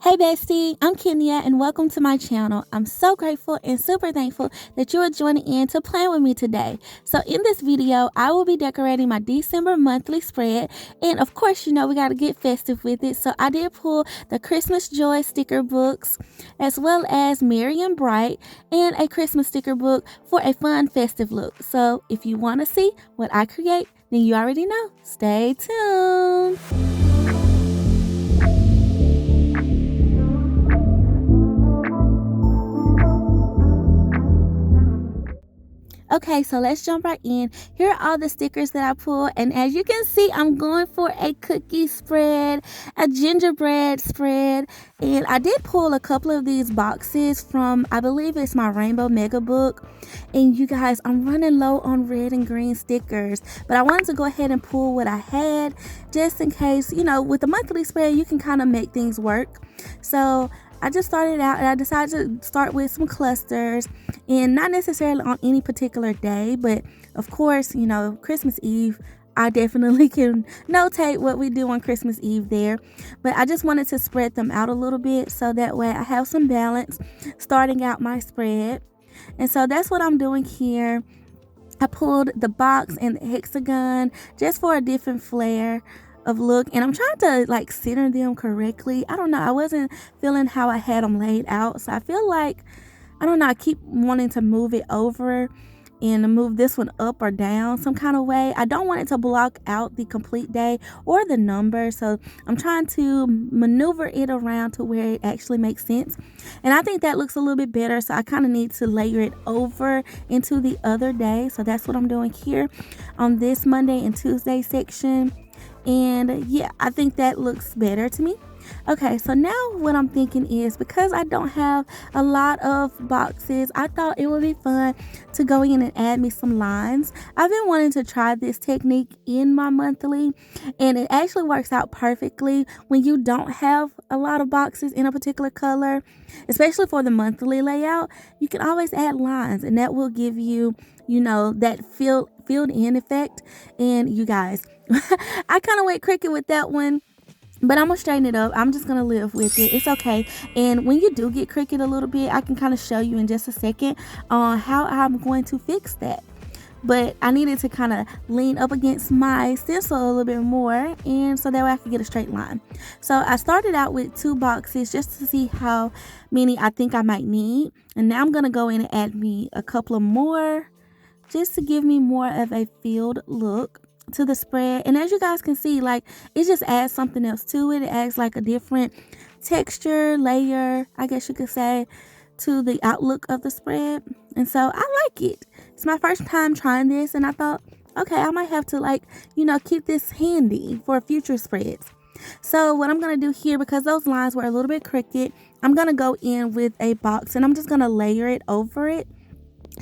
Hey Bestie, I'm Kenya and welcome to my channel. I'm so grateful and super thankful that you are joining in to plan with me today. So in this video, I will be decorating my December monthly spread, and of course, we got to get festive with it. So I did pull the Christmas Joy sticker books as well as Merry and Bright and a Christmas sticker book for a fun festive look. So if you want to see what I create, then you already know. Stay tuned. Okay, so let's jump right in. Here are all the stickers that I pulled, and as you can see, I'm going for a cookie spread, a gingerbread spread, and I did pull a couple of these boxes from, I believe it's my Rainbow Mega Book, and you guys, I'm running low on red and green stickers, but I wanted to go ahead and pull what I had, just in case, with the monthly spread, you can kind of make things work. So I just started out and I decided to start with some clusters, and not necessarily on any particular day, but of course, Christmas Eve, I definitely can notate what we do on Christmas Eve there. But I just wanted to spread them out a little bit so that way I have some balance starting out my spread. And so that's what I'm doing here. I pulled the box and the hexagon just for a different flair of look, and I'm trying to center them correctly. I don't know, I wasn't feeling how I had them laid out, so I feel like, I don't know, I keep wanting to move it over and move this one up or down some kind of way. I don't want it to block out the complete day or the number, so I'm trying to maneuver it around to where it actually makes sense, and I think that looks a little bit better. So I kind of need to layer it over into the other day, so that's what I'm doing here on this Monday and Tuesday section. And yeah, I think that looks better to me. Okay, so now what I'm thinking is, because I don't have a lot of boxes, I thought it would be fun to go in and add me some lines. I've been wanting to try this technique in my monthly, and it actually works out perfectly when you don't have a lot of boxes in a particular color, especially for the monthly layout. You can always add lines, and that will give you, that filled in effect. And you guys, I kind of went cricket with that one, but I'm gonna straighten it up. I'm just gonna live with it. It's okay. And when you do get cricket a little bit, I can kind of show you in just a second on how I'm going to fix that. But I needed to kind of lean up against my stencil a little bit more, and so that way I could get a straight line. So I started out with 2 boxes just to see how many I think I might need, and now I'm gonna go in and add me a couple of more just to give me more of a filled look to the spread. And as you guys can see, it just adds something else to it. It adds a different texture, layer, I guess you could say, to the outlook of the spread. And so I like it. It's my first time trying this, and I thought, okay, I might have to keep this handy for future spreads. So what I'm going to do here, because those lines were a little bit crooked, I'm going to go in with a box and I'm just going to layer it over it,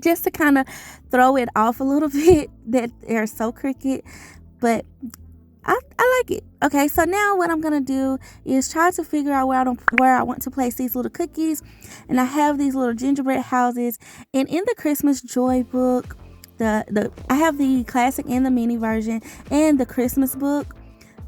just to kind of throw it off a little bit that they're so crooked, but I like it. Okay, so now what I'm gonna do is try to figure out where I want to place these little cookies, and I have these little gingerbread houses. And in the Christmas Joy book, I have the classic and the mini version and the Christmas book.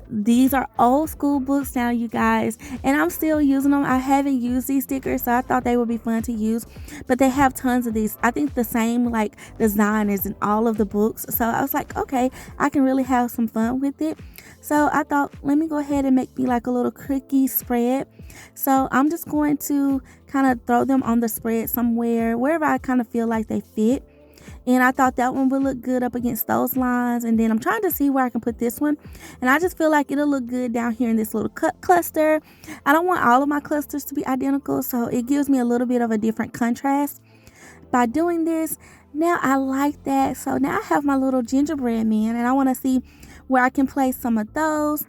These are old school books now, you guys, and I'm still using them. I haven't used these stickers, so I thought they would be fun to use, but they have tons of these. I think the same design is in all of the books, so I was like, okay, I can really have some fun with it. So I thought, let me go ahead and make me a little cookie spread. So I'm just going to kind of throw them on the spread somewhere, wherever I kind of feel like they fit. And I thought that one would look good up against those lines. And then I'm trying to see where I can put this one. And I just feel like it'll look good down here in this little cluster. I don't want all of my clusters to be identical, so it gives me a little bit of a different contrast by doing this. Now I like that. So now I have my little gingerbread man, and I want to see where I can place some of those.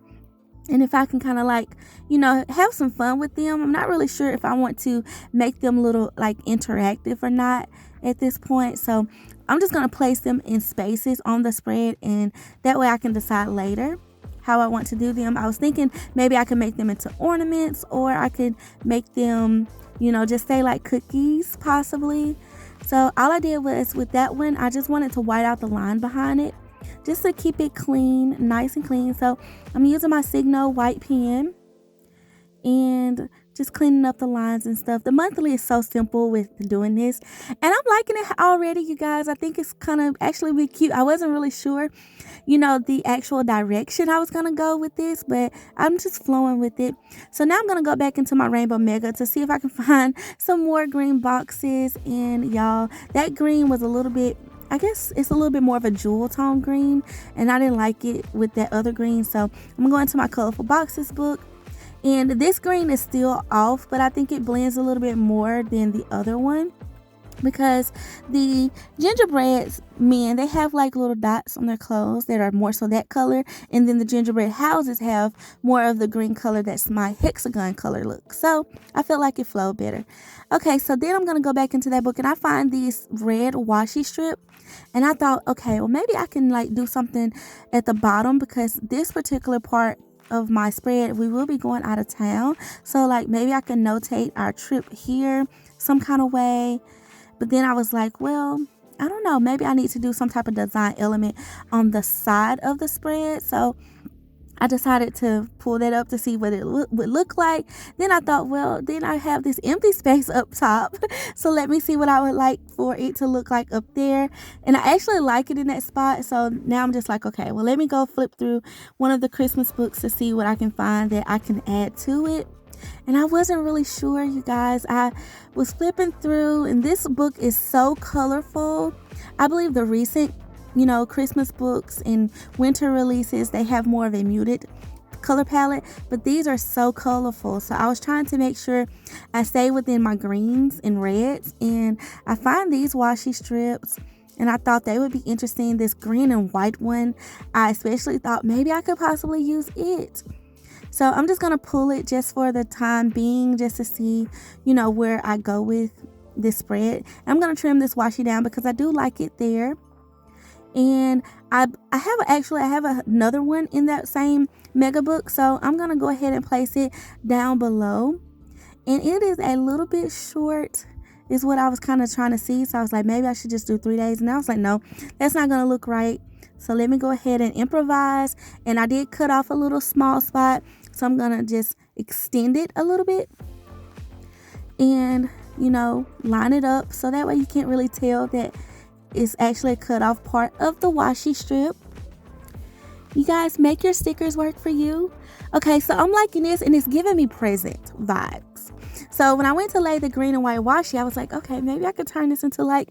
And if I can kind of have some fun with them. I'm not really sure if I want to make them little interactive or not at this point. So I'm just going to place them in spaces on the spread, and that way I can decide later how I want to do them. I was thinking maybe I could make them into ornaments, or I could make them, just say cookies possibly. So all I did was, with that one, I just wanted to white out the line behind it just to keep it clean, nice and clean. So I'm using my Signo white pen and just cleaning up the lines and stuff. The monthly is so simple with doing this, and I'm liking it already, you guys. I think it's kind of actually be cute. I wasn't really sure, the actual direction I was going to go with this, but I'm just flowing with it. So now I'm going to go back into my Rainbow Mega to see if I can find some more green boxes. And y'all, that green was a little bit, I guess it's a little bit more of a jewel tone green, and I didn't like it with that other green. So I'm going to go into my Colorful Boxes book. And this green is still off, but I think it blends a little bit more than the other one, because the gingerbread men, they have like little dots on their clothes that are more so that color, and then the gingerbread houses have more of the green color that's my hexagon color look. So I felt like it flowed better. Okay, so then I'm going to go back into that book, and I find these red washi strip, and I thought, okay, well, maybe I can like do something at the bottom, because this particular part of my spread, we will be going out of town, so like maybe I can notate our trip here some kind of way. But then I was like, well, I don't know, maybe I need to do some type of design element on the side of the spread. So I decided to pull that up to see what it would look like. Then I thought, well, then I have this empty space up top. So let me see what I would like for it to look like up there. And I actually like it in that spot. So now I'm just like, okay, well, let me go flip through one of the Christmas books to see what I can find that I can add to it. And I wasn't really sure, you guys. I was flipping through, and this book is so colorful. I believe the recent, Christmas books and winter releases, they have more of a muted color palette, but these are so colorful. So I was trying to make sure I stay within my greens and reds, and I find these washi strips, and I thought they would be interesting. This green and white one, I especially thought maybe I could possibly use it. So I'm just going to pull it just for the time being, just to see, where I go with this spread. I'm going to trim this washi down because I do like it there. And I have another one in that same mega book. So I'm going to go ahead and place it down below. And it is a little bit short, is what I was kind of trying to see. So I was like, maybe I should just do 3 days. And I was like, no, that's not going to look right. So let me go ahead and improvise. And I did cut off a little small spot, so I'm going to just extend it a little bit and, line it up. So that way you can't really tell that it's actually a cut off part of the washi strip. You guys, make your stickers work for you. Okay, so I'm liking this, and it's giving me present vibes. So when I went to lay the green and white washi, I was like, okay, maybe I could turn this into like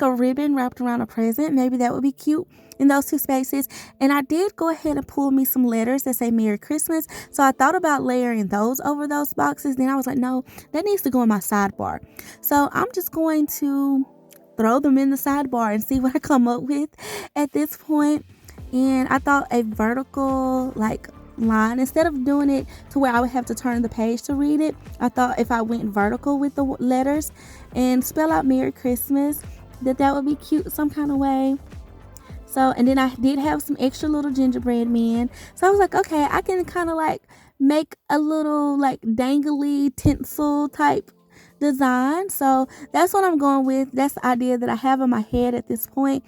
a ribbon wrapped around a present. Maybe that would be cute in those two spaces. And I did go ahead and pull me some letters that say Merry Christmas. So I thought about layering those over those boxes. Then I was like, no, that needs to go in my sidebar. So I'm just going to throw them in the sidebar and see what I come up with at this point. And I thought a vertical line, instead of doing it to where I would have to turn the page to read it, I thought if I went vertical with the letters and spell out Merry Christmas, that would be cute some kind of way. So, and then I did have some extra little gingerbread men. So I was like, okay, I can kind of make a little dangly tinsel type design. So that's what I'm going with. That's the idea that I have in my head at this point.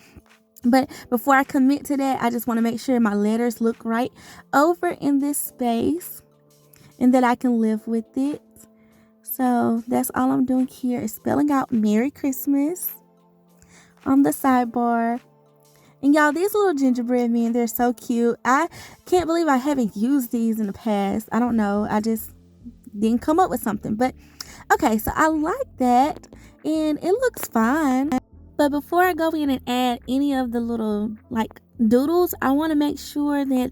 But before I commit to that, I just want to make sure my letters look right over in this space and that I can live with it. So that's all I'm doing here is spelling out Merry Christmas on the sidebar. And y'all, these little gingerbread men, they're so cute. I can't believe I haven't used these in the past. I don't know. I just didn't come up with something. But okay, so I like that. And it looks fine. But before I go in and add any of the little doodles, I want to make sure that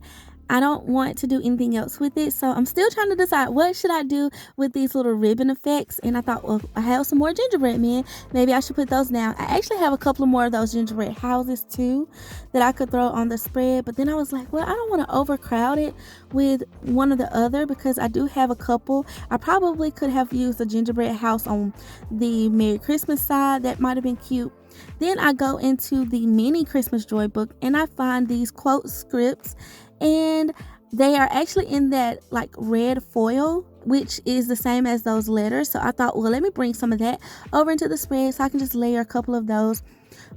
I don't want to do anything else with it. So I'm still trying to decide what should I do with these little ribbon effects. And I thought, well, I have some more gingerbread men. Maybe I should put those down. I actually have a couple more of those gingerbread houses too that I could throw on the spread. But then I was like, well, I don't want to overcrowd it with one or the other because I do have a couple. I probably could have used a gingerbread house on the Merry Christmas side. That might have been cute. Then I go into the mini Christmas Joy book and I find these quote scripts, and they are actually in that red foil, which is the same as those letters. So I thought, well, let me bring some of that over into the spread so I can just layer a couple of those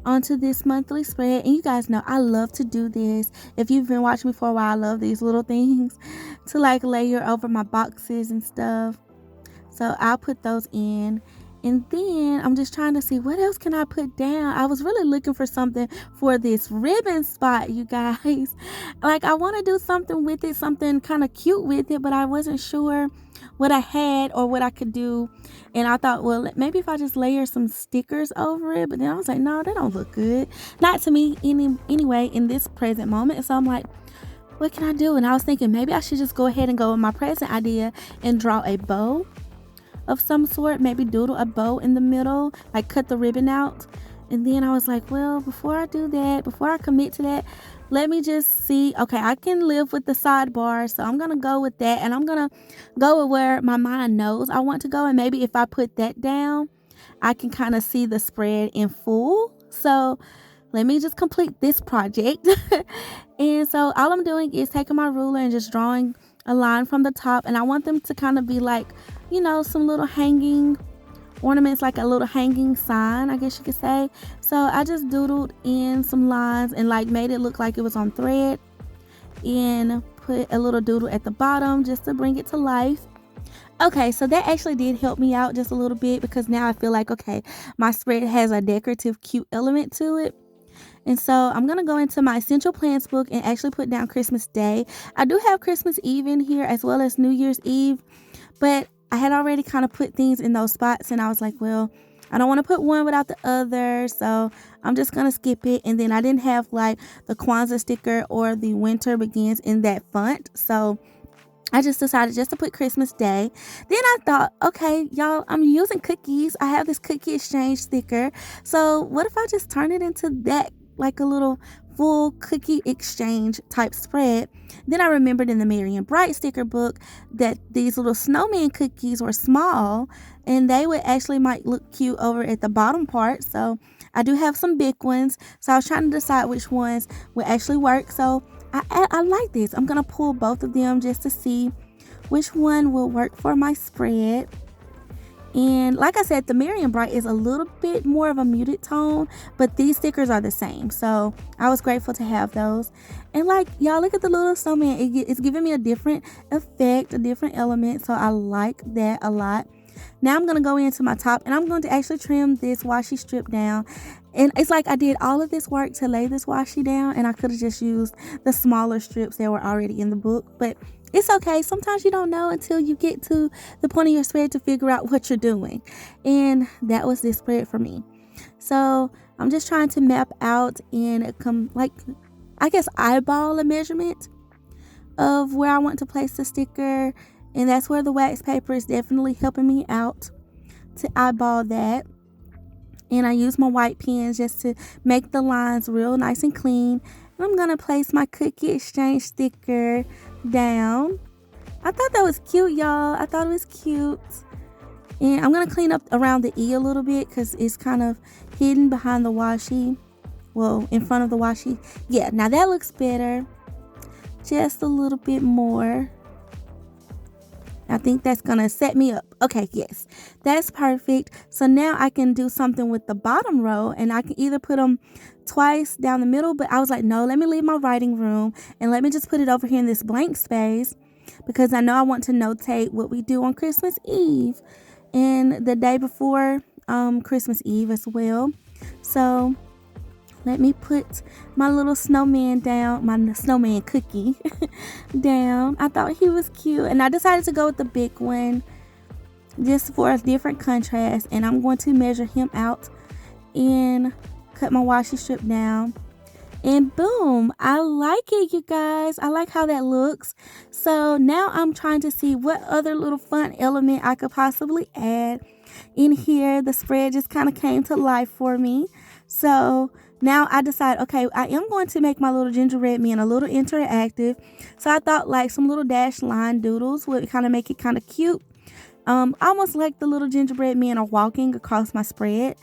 onto this monthly spread. And you guys know I love to do this. If you've been watching me for a while, I love these little things to layer over my boxes and stuff. So I'll put those in. And then I'm just trying to see what else can I put down. I was really looking for something for this ribbon spot, you guys. Like, I want to do something with it, something kind of cute with it, but I wasn't sure what I had or what I could do. And I thought, well, maybe if I just layer some stickers over it. But then I was like, no, they don't look good. Not to me anyway in this present moment. So I'm like, what can I do? And I was thinking maybe I should just go ahead and go with my present idea and draw a bow of some sort, maybe doodle a bow in the middle, like cut the ribbon out. And then I was like, well, before I do that, before I commit to that, let me just see. Okay, I can live with the sidebar, so I'm gonna go with that, and I'm gonna go with where my mind knows I want to go. And maybe if I put that down, I can kind of see the spread in full. So let me just complete this project. And so all I'm doing is taking my ruler and just drawing a line from the top, and I want them to kind of be like, you know, some little hanging ornaments, like a little hanging sign, I guess you could say. So I just doodled in some lines and like made it look like it was on thread, and put a little doodle at the bottom just to bring it to life. Okay, so that actually did help me out just a little bit, because now I feel like, okay, my spread has a decorative cute element to it. And so I'm going to go into my essential plans book and actually put down Christmas Day. I do have Christmas Eve in here as well as New Year's Eve, but I had already kind of put things in those spots, and I was like, well, I don't want to put one without the other, so I'm just going to skip it. And then I didn't have like the Kwanzaa sticker or the Winter Begins in that font, so I just decided just to put Christmas Day. Then I thought, okay, y'all, I'm using cookies. I have this cookie exchange sticker. So what if I just turn it into that, like a little full cookie exchange type spread? Then I remembered in the Merry and Bright sticker book that these little snowman cookies were small, and they would actually might look cute over at the bottom part. So I do have some big ones. So I was trying to decide which ones would actually work. So I like this. I'm going to pull both of them just to see which one will work for my spread. And like I said, the Merry and Bright is a little bit more of a muted tone, but these stickers are the same. So I was grateful to have those. And like, y'all, look at the little snowman. It's giving me a different effect, a different element. So I like that a lot. Now I'm going to go into my top, and I'm going to actually trim this washi strip down. And it's like I did all of this work to lay this washi down, and I could have just used the smaller strips that were already in the book. But it's okay. Sometimes you don't know until you get to the point of your spread to figure out what you're doing. And that was this spread for me. So I'm just trying to map out and I guess eyeball a measurement of where I want to place the sticker. And that's where the wax paper is definitely helping me out to eyeball that. And I use my white pens just to make the lines real nice and clean. And I'm going to place my cookie exchange sticker down. I thought that was cute, y'all. I thought it was cute. And I'm going to clean up around the E a little bit because it's kind of hidden behind the washi. Well, in front of the washi. Yeah, now that looks better. Just a little bit more. I think that's going to set me up. Okay, yes, that's perfect. So now I can do something with the bottom row, and I can either put them twice down the middle, but I was like, no, let me leave my writing room and let me just put it over here in this blank space, because I know I want to notate what we do on Christmas Eve and the day before Christmas Eve as well. So let me put my little snowman down, my snowman cookie down. I thought he was cute, and I decided to go with the big one just for a different contrast. And I'm going to measure him out and cut my washi strip down. And boom, I like it, you guys. I like how that looks. So now I'm trying to see what other little fun element I could possibly add in here. The spread just kind of came to life for me. So now I decide, okay, I am going to make my little gingerbread man a little interactive. So I thought like some little dashed line doodles would kind of make it kind of cute. Almost like the little gingerbread men are walking across my spread.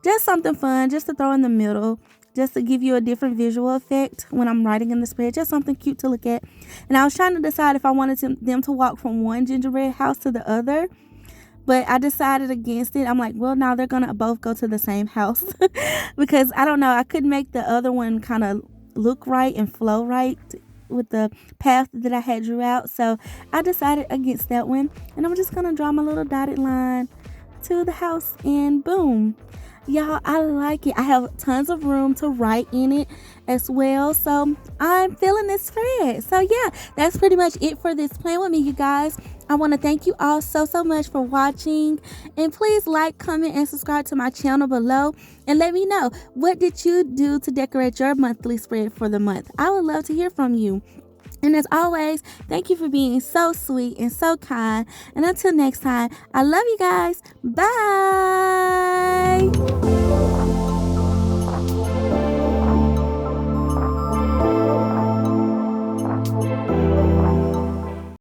Just something fun, just to throw in the middle, just to give you a different visual effect when I'm writing in the spread. Just something cute to look at. And I was trying to decide if I wanted them to walk from one gingerbread house to the other. But I decided against it. I'm like, well, now they're going to both go to the same house. Because I don't know, I couldn't make the other one kind of look right and flow right with the path that I had drew out. So I decided against that one, and I'm just gonna draw my little dotted line to the house, and boom. Y'all, I like it. I have tons of room to write in it as well. So I'm feeling this spread. So yeah, that's pretty much it for this Plan With Me, you guys. I want to thank you all so much for watching. And please like, comment, and subscribe to my channel below. And let me know, what did you do to decorate your monthly spread for the month? I would love to hear from you. And as always, thank you for being so sweet and so kind. And until next time, I love you guys. Bye.